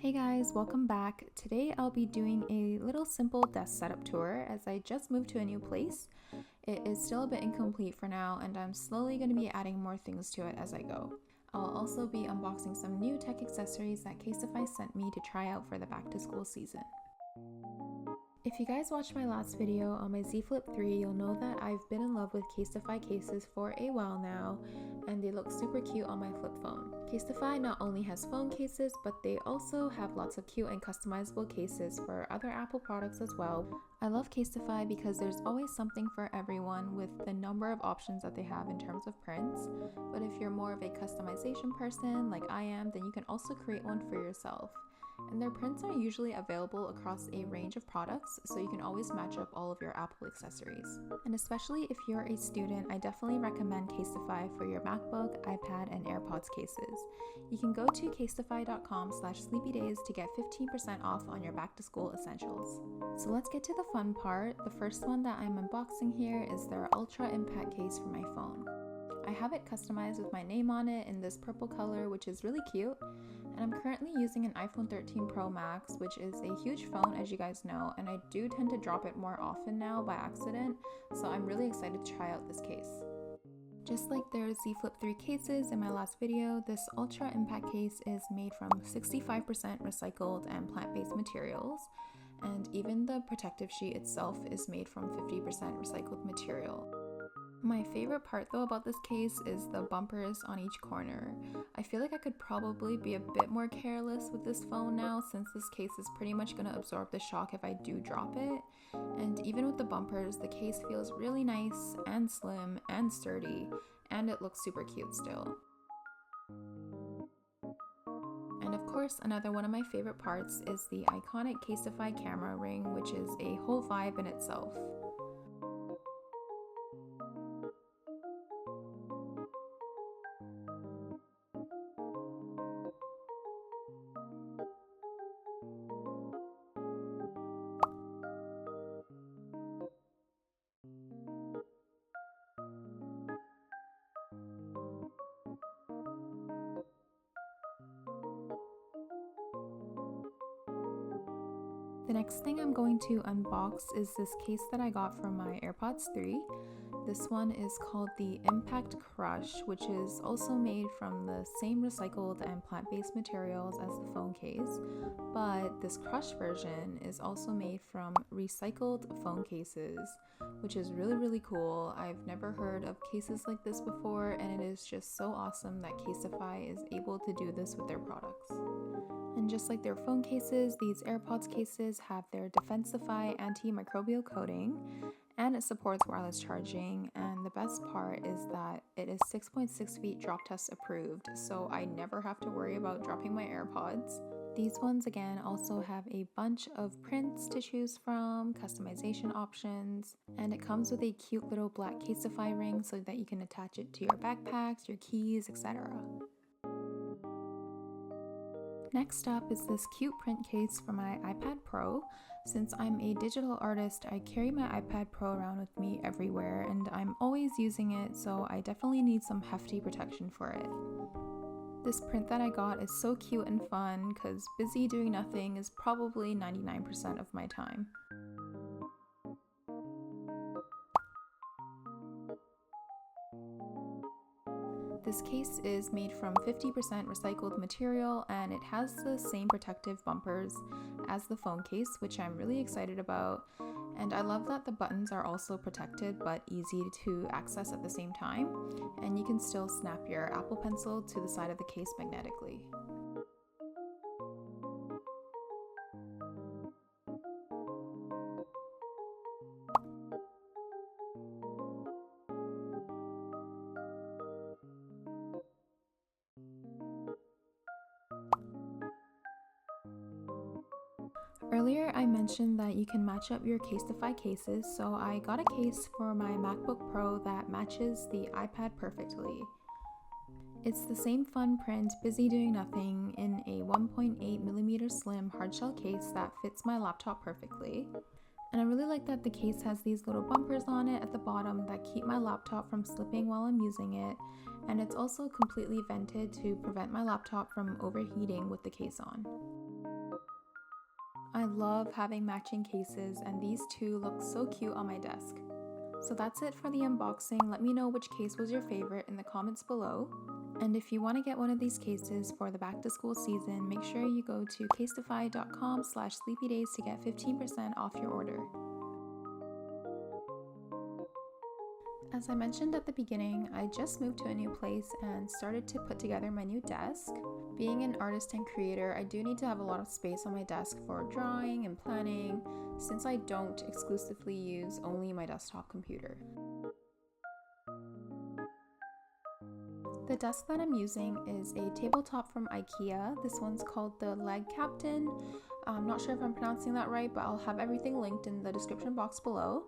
Hey guys, welcome back. Today I'll be doing a little simple desk setup tour as I just moved to a new place. It is still a bit incomplete for now and I'm slowly going to be adding more things to it as I go. I'll also be unboxing some new tech accessories that CASETiFY sent me to try out for the back to school season. If you guys watched my last video on my Z Flip 3, you'll know that I've been in love with CASETiFY cases for a while now, and they look super cute on my flip phone. CASETiFY not only has phone cases, but they also have lots of cute and customizable cases for other Apple products as well. I love CASETiFY because there's always something for everyone with the number of options that they have in terms of prints, but if you're more of a customization person like I am, then you can also create one for yourself. And their prints are usually available across a range of products, so you can always match up all of your Apple accessories. And especially if you're a student, I definitely recommend CASETiFY for your MacBook, iPad, and AirPods cases. You can go to casetify.com/sleepydaze to get 15% off on your back to school essentials. So let's get to the fun part. The first one that I'm unboxing here is their Ultra Impact case for my phone. I have it customized with my name on it in this purple color, which is really cute. And I'm currently using an iPhone 13 Pro Max, which is a huge phone as you guys know, and I do tend to drop it more often now by accident, so I'm really excited to try out this case. Just like their Z Flip 3 cases in my last video, this Ultra Impact case is made from 65% recycled and plant-based materials, and even the protective sheet itself is made from 50% recycled material. My favorite part though about this case is the bumpers on each corner. I feel like I could probably be a bit more careless with this phone now since this case is pretty much going to absorb the shock if I do drop it. And even with the bumpers, the case feels really nice and slim and sturdy, and it looks super cute still. And of course, another one of my favorite parts is the iconic CASETiFY camera ring, which is a whole vibe in itself. The next thing I'm going to unbox is this case that I got from my AirPods 3. This one is called the Impact Crush, which is also made from the same recycled and plant-based materials as the phone case, but this Crush version is also made from recycled phone cases, which is really cool. I've never heard of cases like this before, and it is just so awesome that CASETiFY is able to do this with their products. And just like their phone cases, these AirPods cases have their decor antimicrobial coating, and it supports wireless charging, and the best part is that it is 6.6 feet drop test approved, so I never have to worry about dropping my AirPods. These ones again also have a bunch of prints to choose from, customization options, and it comes with a cute little black CASETiFY ring so that you can attach it to your backpacks, your keys, etc. Next up is this cute print case for my iPad Pro. Since I'm a digital artist, I carry my iPad Pro around with me everywhere and I'm always using it, so I definitely need some hefty protection for it. This print that I got is so cute and fun because busy doing nothing is probably 99% of my time. This case is made from 50% recycled material and it has the same protective bumpers as the phone case, which I'm really excited about. And I love that the buttons are also protected but easy to access at the same time, and you can still snap your Apple Pencil to the side of the case magnetically. Earlier I mentioned that you can match up your CASETiFY cases, so I got a case for my MacBook Pro that matches the iPad perfectly. It's the same fun print, busy doing nothing, in a 1.8mm slim hardshell case that fits my laptop perfectly. And I really like that the case has these little bumpers on it at the bottom that keep my laptop from slipping while I'm using it, and it's also completely vented to prevent my laptop from overheating with the case on. I love having matching cases, and these two look so cute on my desk. So that's it for the unboxing. Let me know which case was your favorite in the comments below. And if you want to get one of these cases for the back to school season, make sure you go to CASETiFY.com/sleepydaze to get 15% off your order. As I mentioned at the beginning, I just moved to a new place and started to put together my new desk. Being an artist and creator, I do need to have a lot of space on my desk for drawing and planning, since I don't exclusively use only my desktop computer. The desk that I'm using is a tabletop from IKEA. This one's called the 𝗫𝗫𝗀𝗃𝗀𝗃. I'm not sure if I'm pronouncing that right, but I'll have everything linked in the description box below.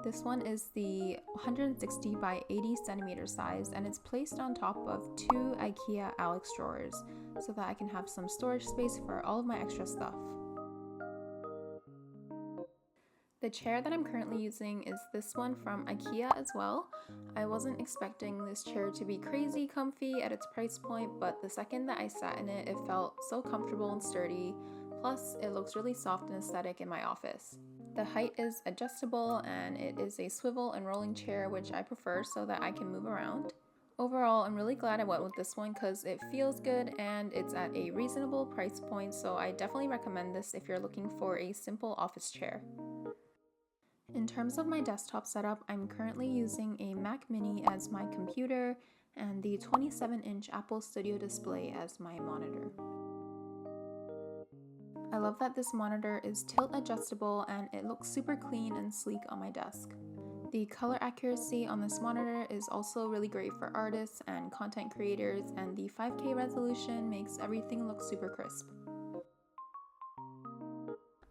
This one is the 160 by 80 centimeter size, and it's placed on top of two IKEA Alex drawers so that I can have some storage space for all of my extra stuff. The chair that I'm currently using is this one from IKEA as well. I wasn't expecting this chair to be crazy comfy at its price point, but the second that I sat in it, it felt so comfortable and sturdy. Plus, it looks really soft and aesthetic in my office. The height is adjustable, and it is a swivel and rolling chair, which I prefer so that I can move around. Overall, I'm really glad I went with this one because it feels good and it's at a reasonable price point, so I definitely recommend this if you're looking for a simple office chair. In terms of my desktop setup, I'm currently using a Mac Mini as my computer and the 27-inch Apple Studio display as my monitor. I love that this monitor is tilt adjustable and it looks super clean and sleek on my desk. The color accuracy on this monitor is also really great for artists and content creators, and the 5K resolution makes everything look super crisp.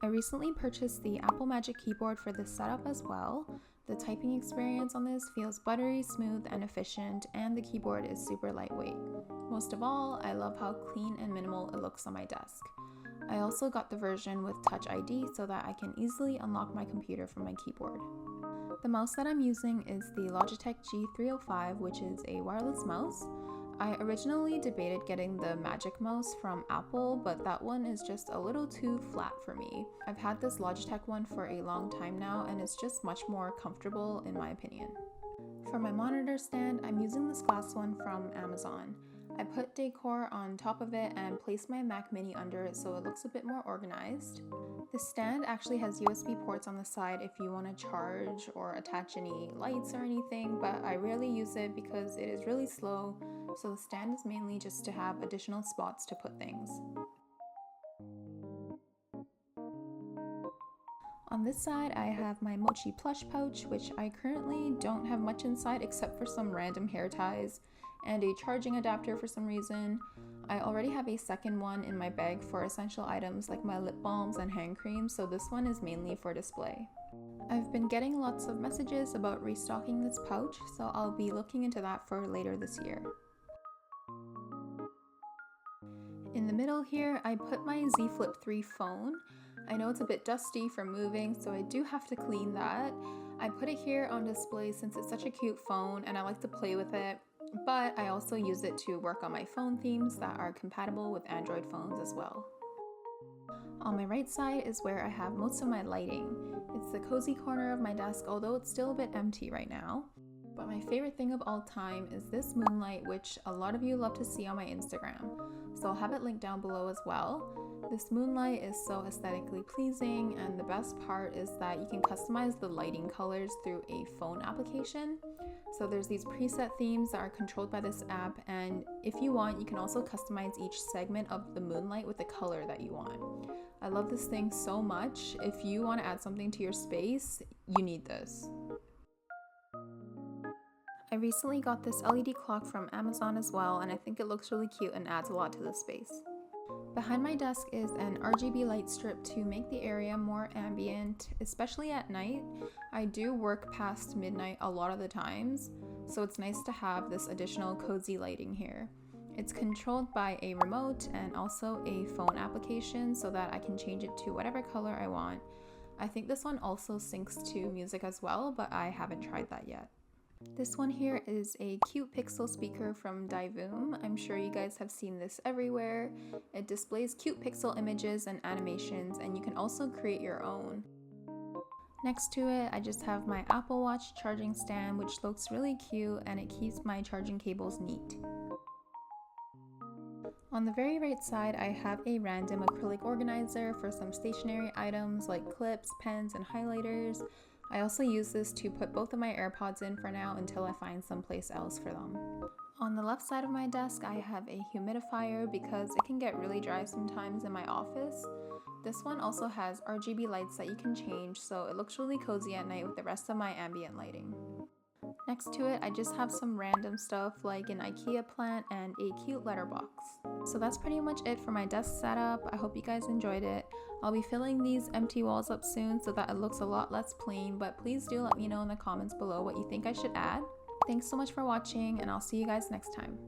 I recently purchased the Apple Magic Keyboard for this setup as well. The typing experience on this feels buttery smooth and efficient, and the keyboard is super lightweight. Most of all, I love how clean and minimal it looks on my desk. I also got the version with Touch ID so that I can easily unlock my computer from my keyboard. The mouse that I'm using is the Logitech G305, which is a wireless mouse. I originally debated getting the Magic Mouse from Apple, but that one is just a little too flat for me. I've had this Logitech one for a long time now, and it's just much more comfortable in my opinion. For my monitor stand, I'm using this glass one from Amazon. I put decor on top of it and placed my Mac Mini under it so it looks a bit more organized. The stand actually has USB ports on the side if you want to charge or attach any lights or anything, but I rarely use it because it is really slow, so the stand is mainly just to have additional spots to put things. On this side, I have my 𝗀𝗫𝘀𝗆 plush pouch, which I currently don't have much inside except for some random hair ties and a charging adapter for some reason. I already have a second one in my bag for essential items like my lip balms and hand creams, so this one is mainly for display. I've been getting lots of messages about restocking this pouch, so I'll be looking into that for later this year. In the middle here, I put my Z Flip 3 phone. I know it's a bit dusty from moving, so I do have to clean that. I put it here on display since it's such a cute phone and I like to play with it, but I also use it to work on my phone themes that are compatible with Android phones as well. On my right side is where I have most of my lighting. It's the cozy corner of my desk, although it's still a bit empty right now. But my favorite thing of all time is this moonlight, which a lot of you love to see on my Instagram, so I'll have it linked down below as well. This moonlight is so aesthetically pleasing, and the best part is that you can customize the lighting colors through a phone application. So there's these preset themes that are controlled by this app, and if you want, you can also customize each segment of the moonlight with the color that you want. I love this thing so much. If you want to add something to your space, you need this. I recently got this LED clock from Amazon as well, and I think it looks really cute and adds a lot to the space. Behind my desk is an RGB light strip to make the area more ambient, especially at night. I do work past midnight a lot of the times, so it's nice to have this additional cozy lighting here. It's controlled by a remote and also a phone application so that I can change it to whatever color I want. I think this one also syncs to music as well, but I haven't tried that yet. This one here is a cute pixel speaker from 𝗽𝗼𝗆. I'm sure you guys have seen this everywhere. It displays cute pixel images and animations, and you can also create your own. Next to it, I just have my Apple Watch charging stand, which looks really cute and it keeps my charging cables neat. On the very right side, I have a random acrylic organizer for some stationery items like clips, pens, and highlighters. I also use this to put both of my AirPods in for now until I find someplace else for them. On the left side of my desk, I have a humidifier because it can get really dry sometimes in my office. This one also has RGB lights that you can change, so it looks really cozy at night with the rest of my ambient lighting. Next to it, I just have some random stuff like an IKEA plant and a cute letterbox. So that's pretty much it for my desk setup. I hope you guys enjoyed it. I'll be filling these empty walls up soon so that it looks a lot less plain, but please do let me know in the comments below what you think I should add. Thanks so much for watching, and I'll see you guys next time.